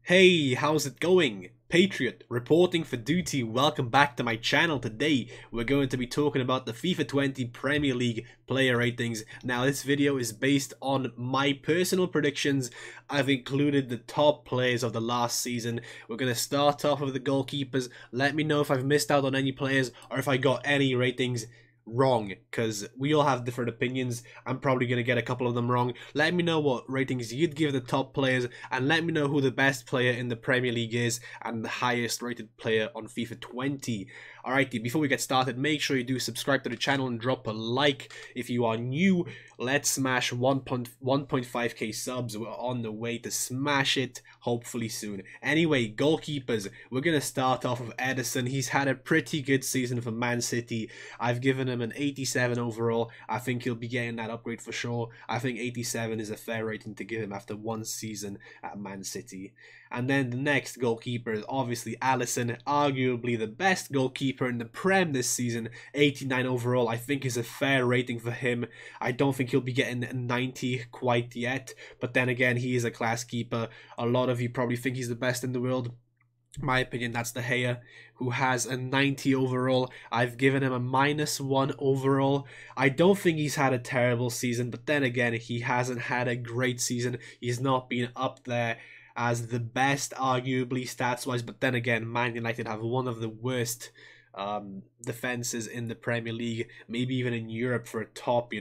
Hey, how's it going? Patriot, reporting for duty. Welcome back to my channel. Today, we're going to be talking about the FIFA 20 Premier League player ratings. Now, this video is based on my personal predictions. I've included the top players of the last season. We're going to start off with the goalkeepers. Let me know if I've missed out on any players or if I got any ratings wrong, because we all have different opinions. I'm probably going to get a couple of them wrong. Let me know what ratings you'd give the top players, and let me know who the best player in the Premier League is and the highest rated player on FIFA 20. Alrighty, before we get started, make sure you do subscribe to the channel and drop a like if you are new. Let's smash 1.5k subs. We're on the way to smash it, hopefully soon. Anyway, goalkeepers, we're going to start off with Ederson. He's had a pretty good season for Man City. I've given him an 87 overall. I think he'll be getting that upgrade for sure. I think 87 is a fair rating to give him after one season at Man City. And then the next goalkeeper is obviously Alisson, arguably the best goalkeeper in the Prem this season. 89 overall, I think, is a fair rating for him. I don't think he'll be getting 90 quite yet, but then again, he is a class keeper. A lot of you probably think he's the best in the world. My opinion, that's De Gea, who has a 90 overall. I've given him a -1 overall. I don't think he's had a terrible season, but then again, he hasn't had a great season. He's not been up there as the best, arguably, stats-wise, but then again, Man United have one of the worst defenses in the Premier League, maybe even in Europe for a top,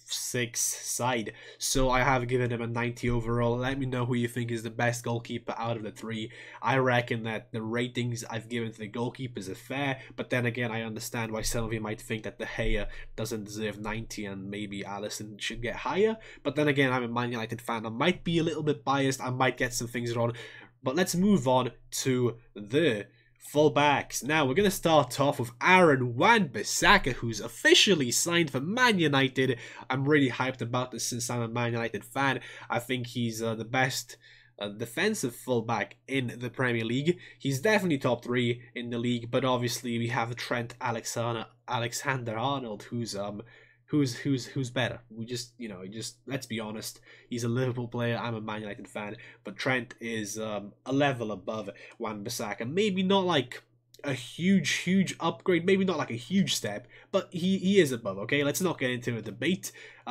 6 side. So I have given him a 90 overall. Let me know who you think is the best goalkeeper out of the three. I reckon that the ratings I've given to the goalkeepers are fair, but then again, I understand why some of you might think that De Gea doesn't deserve 90 and maybe Alisson should get higher. But then again, I'm a Man United fan. I might be a little bit biased. I might get some things wrong. But let's move on to the fullbacks. Now, we're going to start off with Aaron Wan-Bissaka, who's officially signed for Man United. I'm really hyped about this since I'm a Man United fan. I think he's the best defensive fullback in the Premier League. He's definitely top 3 in the league, but obviously we have Trent Alexander-Arnold, who's better. We just let's be honest, he's a Liverpool player. I'm a Man United fan, but Trent is a level above Wan-Bissaka. Maybe not like a huge upgrade, maybe not like a huge step, but he is above. Okay, let's not get into a debate.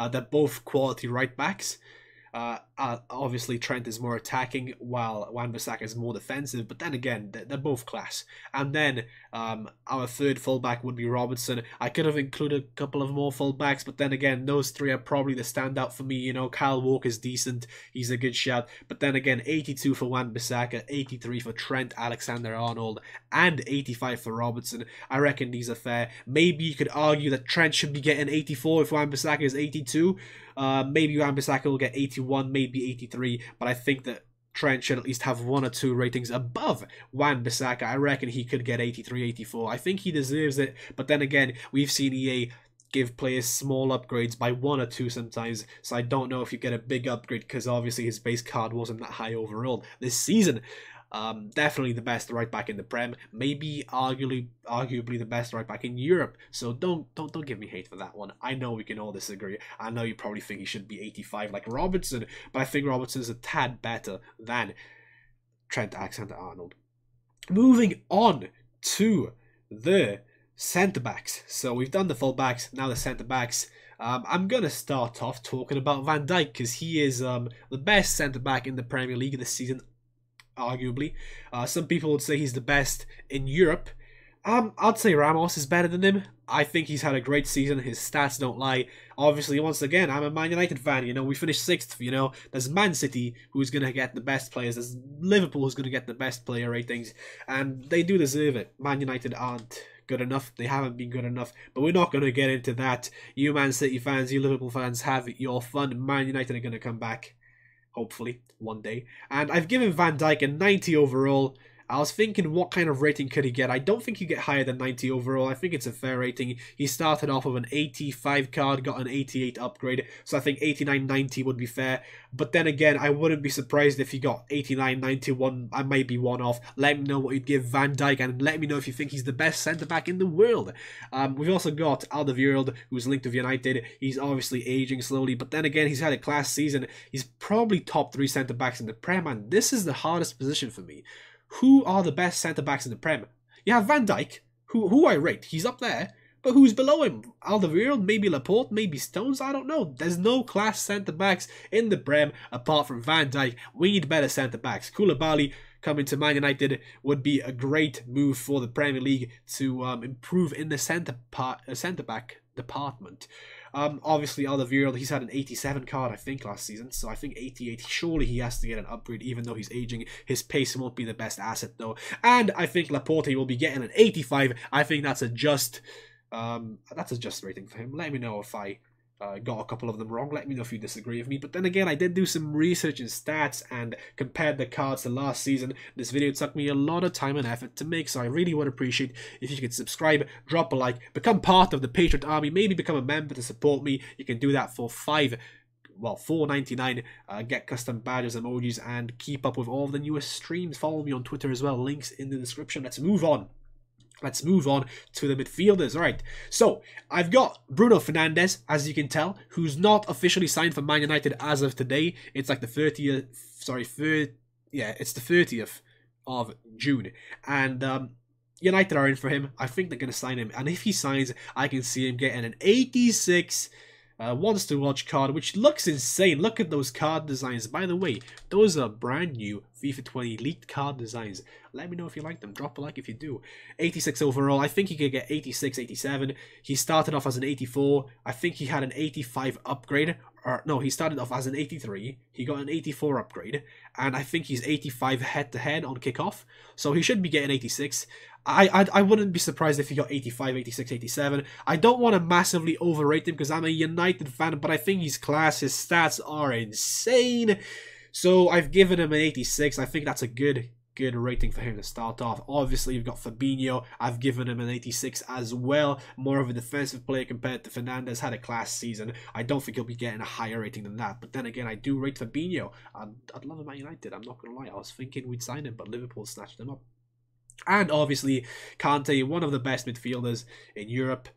They're both quality right backs. Obviously, Trent is more attacking, while Wan-Bissaka is more defensive, but then again, they're both class. And then our third fullback would be Robertson. I could have included a couple of more fullbacks, but then again, those three are probably the standout for me. Kyle Walker's decent, he's a good shout, but then again, 82 for Wan-Bissaka, 83 for Trent Alexander-Arnold, and 85 for Robertson. I reckon these are fair. Maybe you could argue that Trent should be getting 84 if Wan-Bissaka is 82. Maybe Wan-Bissaka will get 81, maybe 83, but I think that Trent should at least have 1 or 2 ratings above Wan-Bissaka. I reckon he could get 83, 84. I think he deserves it, but then again, we've seen EA give players small upgrades by 1 or 2 sometimes, so I don't know if you get a big upgrade, because obviously his base card wasn't that high overall this season. Definitely the best right back in the Prem, maybe arguably the best right back in Europe. So don't give me hate for that one. I know we can all disagree. I know you probably think he should be 85 like Robertson, but I think Robertson is a tad better than Trent Alexander-Arnold. Moving on to the centre backs. So we've done the full backs, now the centre backs. I'm gonna start off talking about Van Dijk, because he is the best centre back in the Premier League this season, arguably. Some people would say he's the best in Europe. I'd say Ramos is better than him. I think he's had a great season. His stats don't lie. Obviously, once again, I'm a Man United fan. We finished 6th. There's Man City who's going to get the best players. There's Liverpool who's going to get the best player ratings. And they do deserve it. Man United aren't good enough. They haven't been good enough. But we're not going to get into that. You Man City fans, you Liverpool fans, have your fun. Man United are going to come back, hopefully, one day. And I've given Van Dijk a 90 overall. I was thinking, what kind of rating could he get? I don't think he get higher than 90 overall. I think it's a fair rating. He started off with an 85 card, got an 88 upgrade, so I think 89, 90 would be fair. But then again, I wouldn't be surprised if he got 89, 91. I might be one off. Let me know what you'd give Van Dijk, and let me know if you think he's the best centre-back in the world. We've also got Alderweireld, who's linked with United. He's obviously aging slowly, but then again, he's had a class season. He's probably top 3 centre-backs in the Prem, and this is the hardest position for me. Who are the best centre-backs in the Prem? You have Van Dijk, who I rate. He's up there. But who's below him? Alderweireld, maybe Laporte, maybe Stones? I don't know. There's no class centre-backs in the Prem apart from Van Dijk. We need better centre-backs. Koulibaly coming to Man United would be a great move for the Premier League to improve in the centre-back department. Obviously, Alderweireld, he's had an 87 card, I think, last season. So I think 88, surely he has to get an upgrade, even though he's aging. His pace won't be the best asset, though. And I think Laporte will be getting an 85. I think that's a just rating for him. Let me know if I got a couple of them wrong. Let me know if you disagree with me. But then again, I did do some research and stats and compared the cards to last season. This video took me a lot of time and effort to make, so I really would appreciate if you could subscribe, drop a like, become part of the Patriot Army, maybe become a member to support me. You can do that for $4.99. Get custom badges, emojis, and keep up with all the newest streams. Follow me on Twitter as well. Links in the description. Let's move on. Let's move on to the midfielders. All right, so I've got Bruno Fernandes, as you can tell, who's not officially signed for Man United as of today. It's like the 30th, it's the 30th of June. And United are in for him. I think they're going to sign him. And if he signs, I can see him getting an 86 wants to watch card, which looks insane. Look at those card designs. By the way, those are brand new FIFA 20 leaked card designs. Let me know if you like them. Drop a like if you do. 86 overall. I think he could get 86, 87. He started off as an 84. I think he had an 85 upgrade. Or no, he started off as an 83. He got an 84 upgrade. And I think he's 85 head-to-head on kickoff. So he should be getting 86. I wouldn't be surprised if he got 85, 86, 87. I don't want to massively overrate him because I'm a United fan, but I think he's class. His stats are insane. So I've given him an 86. I think that's a good rating for him to start off. Obviously, you've got Fabinho. I've given him an 86 as well. More of a defensive player compared to Fernandes. Had a class season. I don't think he'll be getting a higher rating than that. But then again, I do rate Fabinho. I'd love him at United. I'm not going to lie. I was thinking we'd sign him, but Liverpool snatched him up. And obviously, Kante, one of the best midfielders in Europe.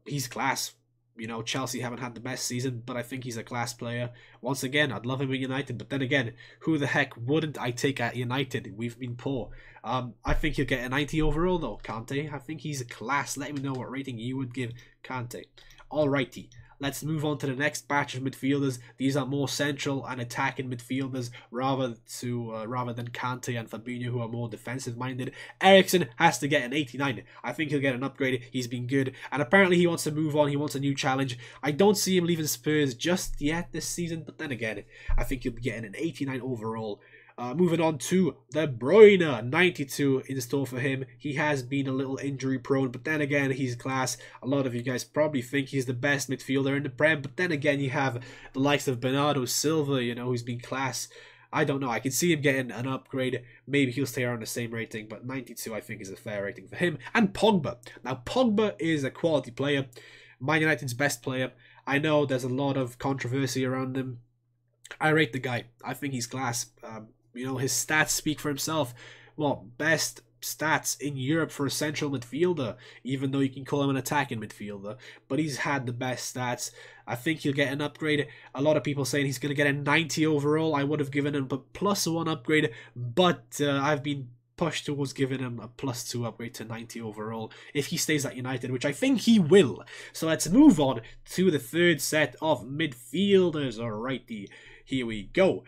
He's class. You know, Chelsea haven't had the best season, but I think he's a class player. Once again, I'd love him at United, but then again, who the heck wouldn't I take at United? We've been poor. I think he'll get a 90 overall, though, Kante. I think he's a class. Let me know what rating you would give Kante. Alrighty. Let's move on to the next batch of midfielders. These are more central and attacking midfielders rather than Kante and Fabinho, who are more defensive-minded. Eriksen has to get an 89. I think he'll get an upgrade. He's been good. And apparently he wants to move on. He wants a new challenge. I don't see him leaving Spurs just yet this season. But then again, I think he'll be getting an 89 overall. Moving on to De Bruyne, 92 in store for him. He has been a little injury prone, but then again, he's class. A lot of you guys probably think he's the best midfielder in the Prem, but then again, you have the likes of Bernardo Silva, you know, who's been class. I don't know. I can see him getting an upgrade. Maybe he'll stay around the same rating, but 92 I think is a fair rating for him. And Pogba. Now, Pogba is a quality player. Man United's best player. I know there's a lot of controversy around him. I rate the guy. I think he's class. You know, his stats speak for himself. Well, best stats in Europe for a central midfielder, even though you can call him an attacking midfielder. But he's had the best stats. I think he'll get an upgrade. A lot of people saying he's going to get a 90 overall. I would have given him a +1 upgrade, but I've been pushed towards giving him a +2 upgrade to 90 overall if he stays at United, which I think he will. So let's move on to the third set of midfielders. Alrighty, here we go.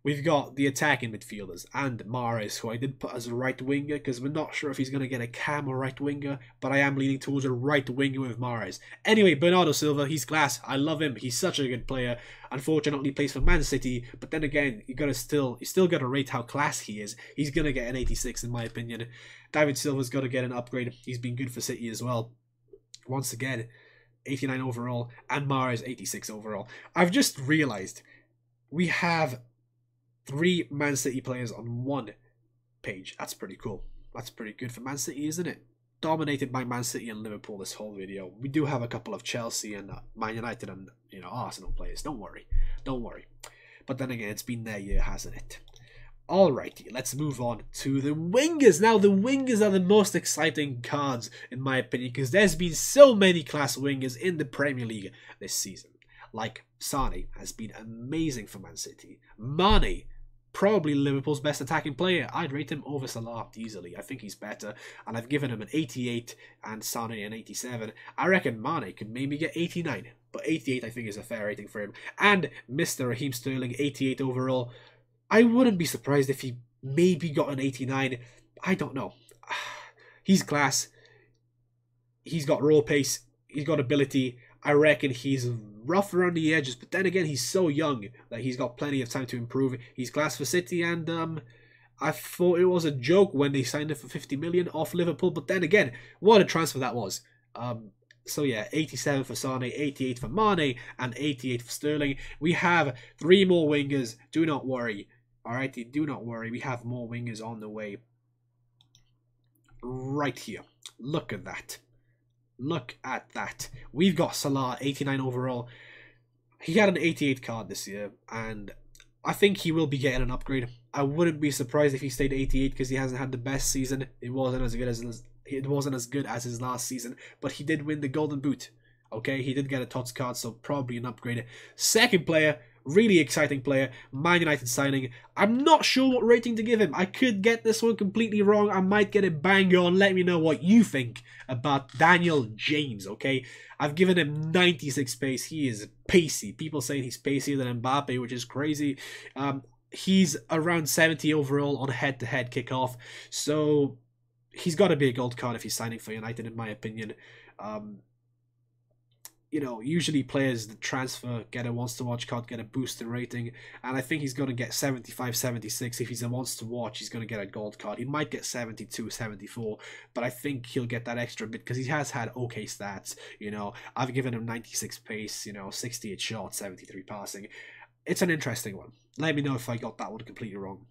We've got the attacking midfielders and Mahrez, who I did put as a right winger because we're not sure if he's going to get a cam or right winger, but I am leaning towards a right winger with Mahrez. Anyway, Bernardo Silva, he's class. I love him. He's such a good player. Unfortunately, he plays for Man City, but then again, you still got to rate how class he is. He's going to get an 86 in my opinion. David Silva's got to get an upgrade. He's been good for City as well. Once again, 89 overall, and Mahrez 86 overall. I've just realized we have 3 Man City players on one page. That's pretty cool. That's pretty good for Man City, isn't it? Dominated by Man City and Liverpool this whole video. We do have a couple of Chelsea and Man United and, you know, Arsenal players. Don't worry. Don't worry. But then again, it's been their year, hasn't it? Alrighty, let's move on to the wingers. Now, the wingers are the most exciting cards, in my opinion, because there's been so many class wingers in the Premier League this season. Like, Sane has been amazing for Man City. Mane, probably Liverpool's best attacking player. I'd rate him over Salah easily. I think he's better, and I've given him an 88 and Sane an 87. I reckon Mane could maybe get 89, but 88 I think is a fair rating for him. And Mr. Raheem Sterling, 88 overall. I wouldn't be surprised if he maybe got an 89. I don't know. He's class. He's got raw pace. He's got ability. I reckon he's rough around the edges, but then again, he's so young that he's got plenty of time to improve. He's class for City, and I thought it was a joke when they signed him for 50 million off Liverpool, but then again, what a transfer that was. So yeah, 87 for Sane, 88 for Mane, and 88 for Sterling. We have 3 more wingers. Do not worry. Alrighty, do not worry. We have more wingers on the way. Right here. Look at that. Look at that. We've got Salah, 89 overall. He had an 88 card this year, and I think he will be getting an upgrade. I wouldn't be surprised if he stayed 88 because he hasn't had the best season. It wasn't as good as his last season, but he did win the Golden Boot. Okay, he did get a TOTS card, so probably an upgrade. Second player, really exciting player, Man United signing. I'm not sure what rating to give him. I could get this one completely wrong. I might get it bang on. Let me know what you think about Daniel James, okay? I've given him 96 pace. He is pacey. People saying he's pacier than Mbappe, which is crazy. He's around 70 overall on head-to-head kickoff, so he's got to be a gold card if he's signing for United, in my opinion. You know, usually players that transfer get a wants-to-watch card, get a boosted rating, and I think he's going to get 75, 76. If he's a wants-to-watch, he's going to get a gold card. He might get 72, 74, but I think he'll get that extra bit because he has had okay stats. You know, I've given him 96 pace, you know, 68 shot, 73 passing. It's an interesting one. Let me know if I got that one completely wrong.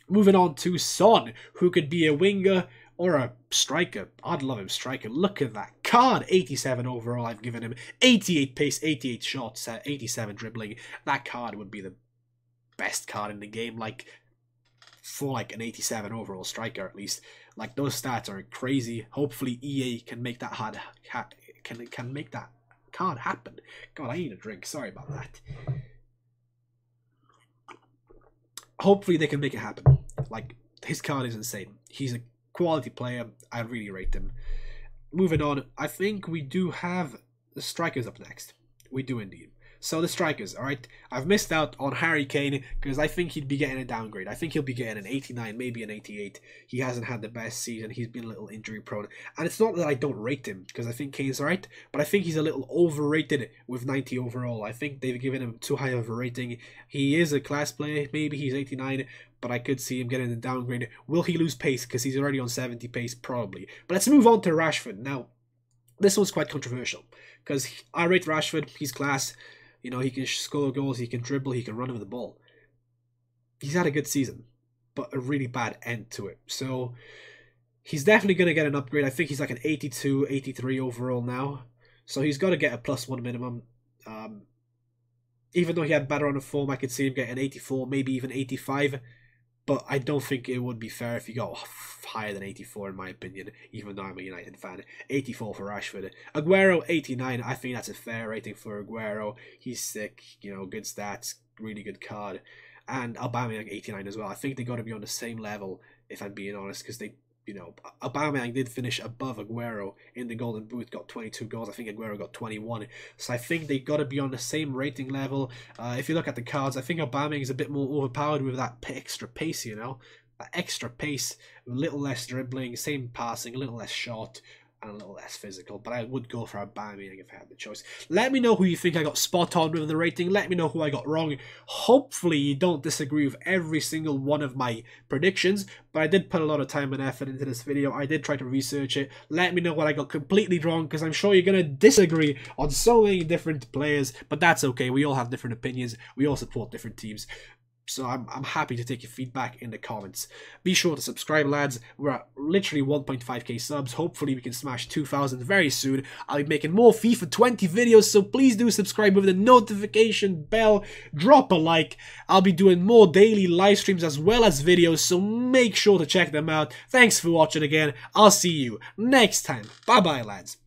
Moving on to Son, who could be a winger or a striker. I'd love him striker. Look at that card. 87 overall. I've given him 88 pace, 88 shots, 87 dribbling. That card would be the best card in the game, like for like an 87 overall striker at least. Like those stats are crazy. Hopefully EA can make that can make that card happen. God, I need a drink. Sorry about that. Hopefully they can make it happen. Like, his card is insane. He's a quality player. I really rate him. Moving on, I think we do have the strikers up next. We do indeed. So the strikers, alright? I've missed out on Harry Kane because I think he'd be getting a downgrade. I think he'll be getting an 89, maybe an 88. He hasn't had the best season. He's been a little injury prone. And it's not that I don't rate him because I think Kane's alright, but I think he's a little overrated with 90 overall. I think they've given him too high of a rating. He is a class player. Maybe he's 89, but I could see him getting a downgrade. Will he lose pace because he's already on 70 pace? Probably. But let's move on to Rashford. Now, this one's quite controversial because I rate Rashford. He's class. You know, he can score goals, he can dribble, he can run with the ball. He's had a good season, but a really bad end to it. So, he's definitely going to get an upgrade. I think he's like an 82, 83 overall now. So, he's got to get a +1 minimum. Even though he had better on the form, I could see him get an 84, maybe even 85. But I don't think it would be fair if he got higher than 84 in my opinion, even though I'm a United fan. 84 for Rashford. Aguero, 89. I think that's a fair rating for Aguero. He's sick, you know, good stats, really good card. And Aubameyang, 89 as well. I think they got to be on the same level, if I'm being honest, because they, you know, Aubameyang did finish above Aguero in the Golden Boot, got 22 goals. I think Aguero got 21. So I think they got to be on the same rating level. If you look at the cards, I think Aubameyang is a bit more overpowered with that extra pace, you know. That extra pace, a little less dribbling, same passing, a little less shot, and a little less physical. But I would go for Aubameyang if I had the choice. Let me know who you think I got spot on with the rating. Let me know who I got wrong. Hopefully you don't disagree with every single one of my predictions. But I did put a lot of time and effort into this video. I did try to research it. Let me know what I got completely wrong, because I'm sure you're going to disagree on so many different players. But that's okay. We all have different opinions. We all support different teams. So I'm happy to take your feedback in the comments. Be sure to subscribe, lads. We're at literally 1.5k subs. Hopefully we can smash 2,000 very soon. I'll be making more FIFA 20 videos, so please do subscribe with the notification bell. Drop a like. I'll be doing more daily live streams as well as videos, so make sure to check them out. Thanks for watching again. I'll see you next time. Bye bye, lads.